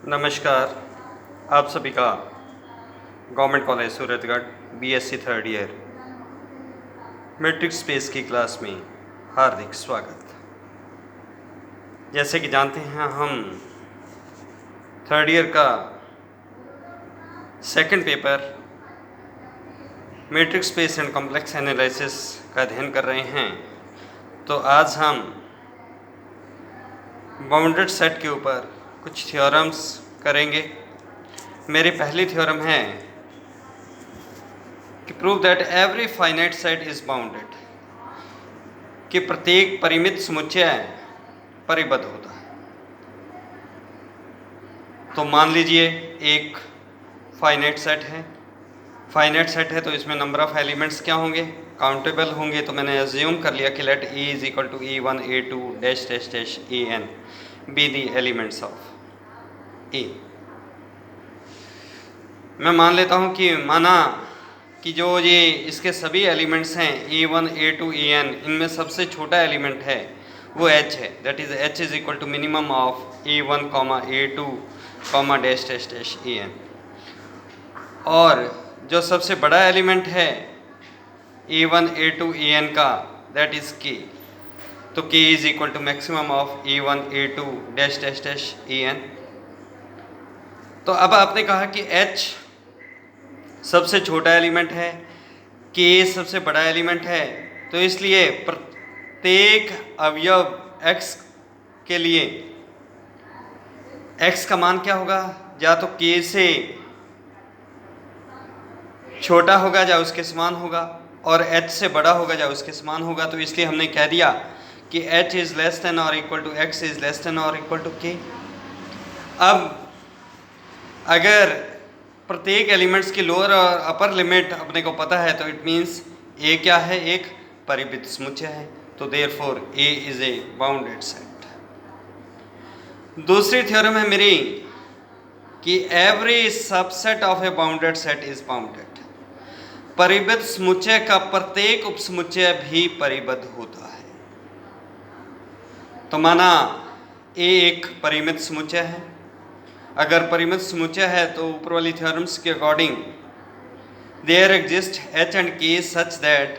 नमस्कार। आप सभी का government college Suratgarh BSc third year matric space की क्लास में हार्दिक स्वागत। जैसे कि जानते हैं, हम थर्ड ईयर का second paper matric space and complex analysis का अध्ययन कर रहे हैं। तो आज हम बाउंडेड सेट के ऊपर कुछ थ्योरम्स करेंगे। मेरी पहली थ्योरम है कि prove that every finite set is bounded, कि प्रत्येक परिमित समुच्चय परिबद्ध होता है। तो मान लीजिए एक फाइनाइट सेट है। फाइनाइट सेट है तो इसमें नंबर ऑफ एलिमेंट्स क्या होंगे? काउंटेबल होंगे। तो मैंने अज्यूम कर लिया कि let E is equal to E1 A2 dash dash dash En be the elements of E। मैं मान लेता हूँ कि माना कि जो ये इसके सभी एलिमेंट्स हैं E1 A2 En, इनमें सबसे छोटा एलिमेंट है वो H है। That is H is equal to minimum of E1 A2 dash dash dash En। और जो सबसे बड़ा एलिमेंट है E1 A2 En का, दैट इज K। तो K is equal to maximum of E1 A2 dash dash dash En। तो अब आपने कहा कि H सबसे छोटा एलिमेंट है, K सबसे बड़ा एलिमेंट है, तो इसलिए प्रत्येक अवयव X के लिए X का मान क्या होगा? या तो K से छोटा होगा या उसके समान होगा, और H से बड़ा होगा या उसके समान होगा। तो इसलिए हमने कह दिया कि H इज लेस देन और equal to X is less than और इक्वल टू K। अब अगर प्रत्येक एलिमेंट्स की लोअर और अपर लिमिट अपने को पता है तो इट मीन्स A क्या है? एक परिमित समुच्चय है। तो therefore A is a bounded set. दूसरी थ्योरम है मेरी कि every subset of a bounded set is bounded. परिबद्ध समुच्चय का प्रत्येक उपसमुच्चय भी परिबद्ध होता है। तो माना A एक परिमित समुच्चय है। अगर परिमित समुच्चय है तो ऊपर वाली थ्योरम्स के according there exist H and K such that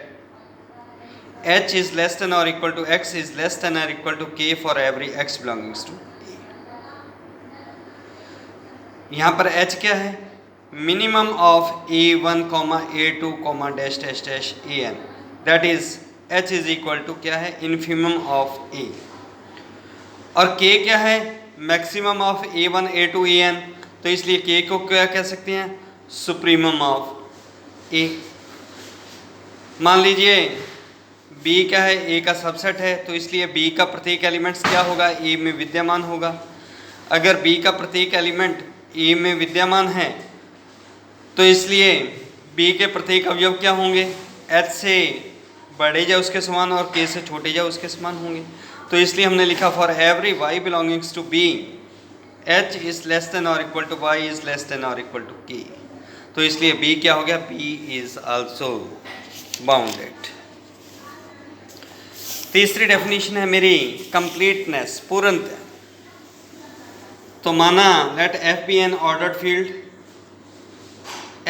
H is less than और equal to X is less than और equal to K for every X belongings to A। यहाँ पर H क्या है? Minimum of A1 A2 dash dash dash En। That is H is equal to क्या है? Infimum of A। और K क्या है? Maximum of A1 A2 En। तो इसलिए K को क्या कह सकते हैं? Supremum of A। मान लीजिए B क्या है? A का सबसेट है, तो इसलिए B का प्रत्येक एलिमेंट्स क्या होगा? A में विद्यमान होगा। अगर B का प्रत्येक एलिमेंट A में विद्यमान है तो इसलिए B के प्रत्येक अवयव क्या होंगे? H से बड़े या उसके समान और K से छोटे या उसके समान होंगे। तो इसलिए हमने लिखा for every Y belongings to B H is less than और equal to Y is less than और इक्वल टू K। तो इसलिए B क्या हो गया? B is also bounded. तीसरी डेफिनेशन है मेरी कंप्लीटनेस, पूर्णता। तो माना let F be an ordered field,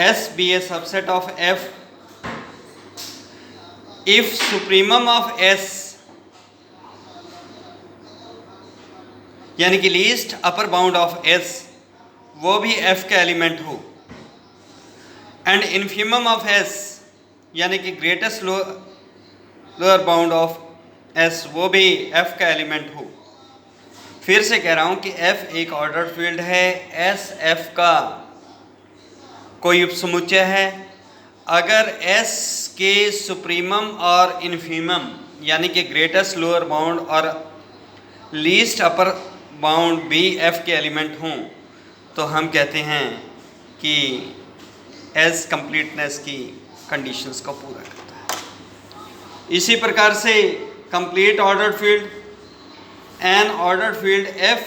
S be a subset of F if supremum of S यानी कि least upper bound of S वो भी F का एलिमेंट हो, एंड इन्फिमम ऑफ S यानी कि greatest lower bound of S वो भी F का एलिमेंट हो। फिर से कह रहा हूं कि F एक ऑर्डर्ड फील्ड है, S F का कोई उपसमुच्चय है। अगर S के सुप्रीमम और इन्फीमम यानी कि ग्रेटेस्ट लोअर बाउंड और लीस्ट अपर बाउंड भी F के एलिमेंट हों तो हम कहते हैं कि S कंप्लीटनेस की कंडीशंस को पूरा करता है। इसी प्रकार से complete ordered field, an ordered field F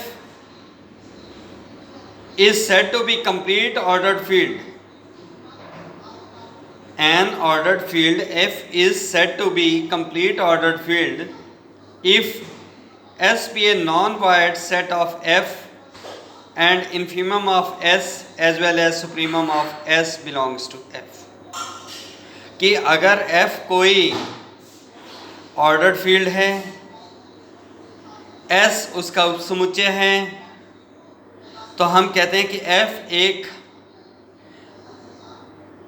is said to be complete ordered field. An ordered field F is said to be complete ordered field if S be a non-void set of F and infimum of S as well as supremum of S belongs to F. कि अगर F कोई ordered field है, S उसका उपसमुच्चय है, तो हम कहते हैं कि F एक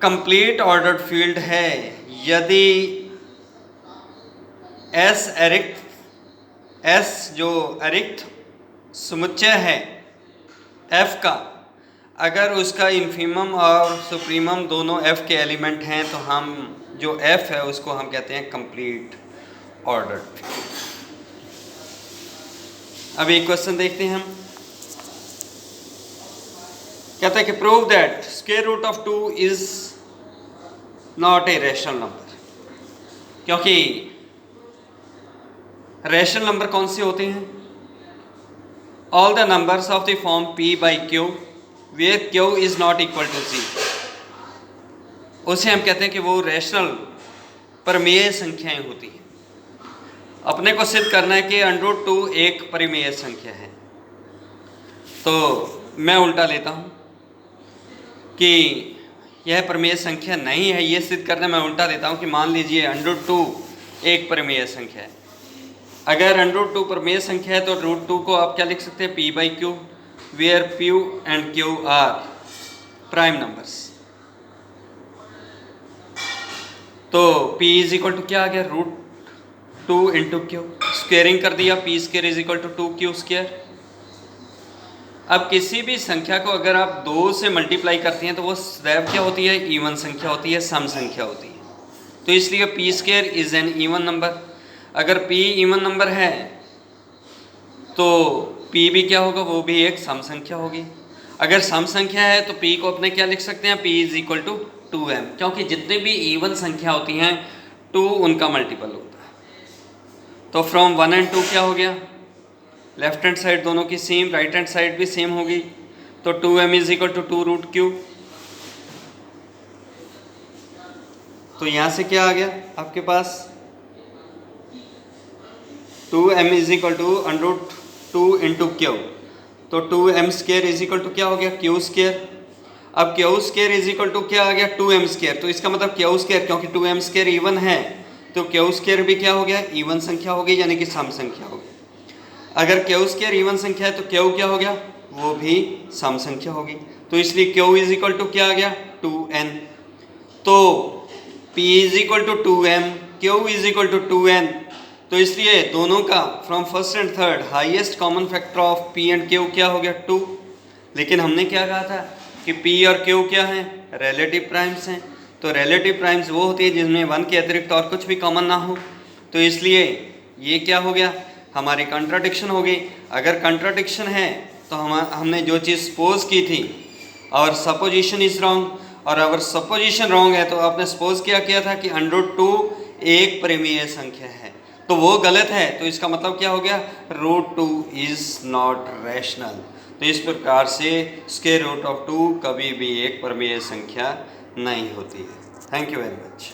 कंप्लीट ऑर्डर्ड फील्ड है यदि S जो अरिक्त समुच्चय है F का, अगर उसका इन्फीमम और सुप्रीमम दोनों F के एलिमेंट हैं तो हम जो F है उसको हम कहते हैं कंप्लीट ऑर्डर्ड फील्ड। अब एक क्वेश्चन देखते हैं हम। कहता है कि prove that square root of 2 is not a rational number. क्योंकि रैशनल नंबर कौन से होते हैं? All the numbers of the form p by q where q is not equal to 0, उसे हम कहते हैं कि वो रैशनल परिमेय संख्याएं होती हैं। अपने को सिद्ध करना है कि √2 एक परिमेय संख्या है, तो मैं उल्टा लेता हूं कि यह परिमेय संख्या नहीं है। ये सिद्ध करना मैं उल्टा देता हूं कि मान लीजिए √2 एक परिमेय संख्या है। अगर √2 परिमेय संख्या है तो √2 को आप क्या लिख सकते हैं? p by q where p and q are prime numbers. तो p इज इक्वल टू क्या आ गया? √2 इंटू क्यू, स्क्वेयरिंग कर दिया, p square is equal to 2q square. अब किसी भी संख्या को अगर आप 2 से मल्टीप्लाई करते हैं तो वो सदैव क्या होती है? इवन संख्या होती है, सम संख्या होती है। तो इसलिए p square is an even number. अगर p इवन नंबर है तो p भी क्या होगा? वो भी एक सम संख्या होगी। अगर सम संख्या है तो p को अपने क्या लिख सकते हैं? p is equal to 2m, क्योंकि जितने भी इवन संख्या होती हैं 2 उनका मल्टीपल होता है। तो फ्रॉम 1 and 2 क्या हो गया? लेफ्ट हैंड साइड दोनों की सेम, राइट हैंड साइड भी सेम होगी। तो 2m is equal to 2√q। तो यहाँ से क्या आ गया आपके पास? 2m is equal to √2 into q. तो 2m square is equal to क्या हो गया? q square. अब q square is equal to क्या आ गया? 2m square. तो इसका मतलब q स्क्वेयर, क्योंकि 2m स्क्वेयर इवन है तो q स्क्वेयर भी क्या हो गया? इवन संख्या हो गई, यानी कि सम संख्या हो गई। अगर q स्क्वेयर इवन संख्या है तो q क्या हो गया? वो भी सम संख्या होगी। तो इसलिए q इज इक्वल टू क्या आ गया? 2n। तो p is equal to 2m, q is equal to 2n। तो इसलिए दोनों का from first and third highest common factor of p and q क्या हो गया? 2। लेकिन हमने क्या कहा था कि p और q क्या हैं? रिलेटिव प्राइम्स हैं। तो रिलेटिव प्राइम्स वो होती है जिसमें 1 के अतिरिक्त और कुछ भी कॉमन ना हो। तो इसलिए ये क्या हो गया? हमारी कंट्राडिक्शन हो गई। अगर कंट्राडिक्शन है तो हमने जो चीज़ सपोज की थी और सपोजिशन इज रॉन्ग, और अगर सपोजिशन रॉन्ग है तो आपने सपोज क्या किया था कि √2 एक परिमेय संख्या है, तो वो गलत है। तो इसका मतलब क्या हो गया? √2 इज नॉट रैशनल। तो इस प्रकार से स्क्वायर रूट ऑफ 2 कभी भी एक परिमेय संख्या नहीं होती है। Thank you very much.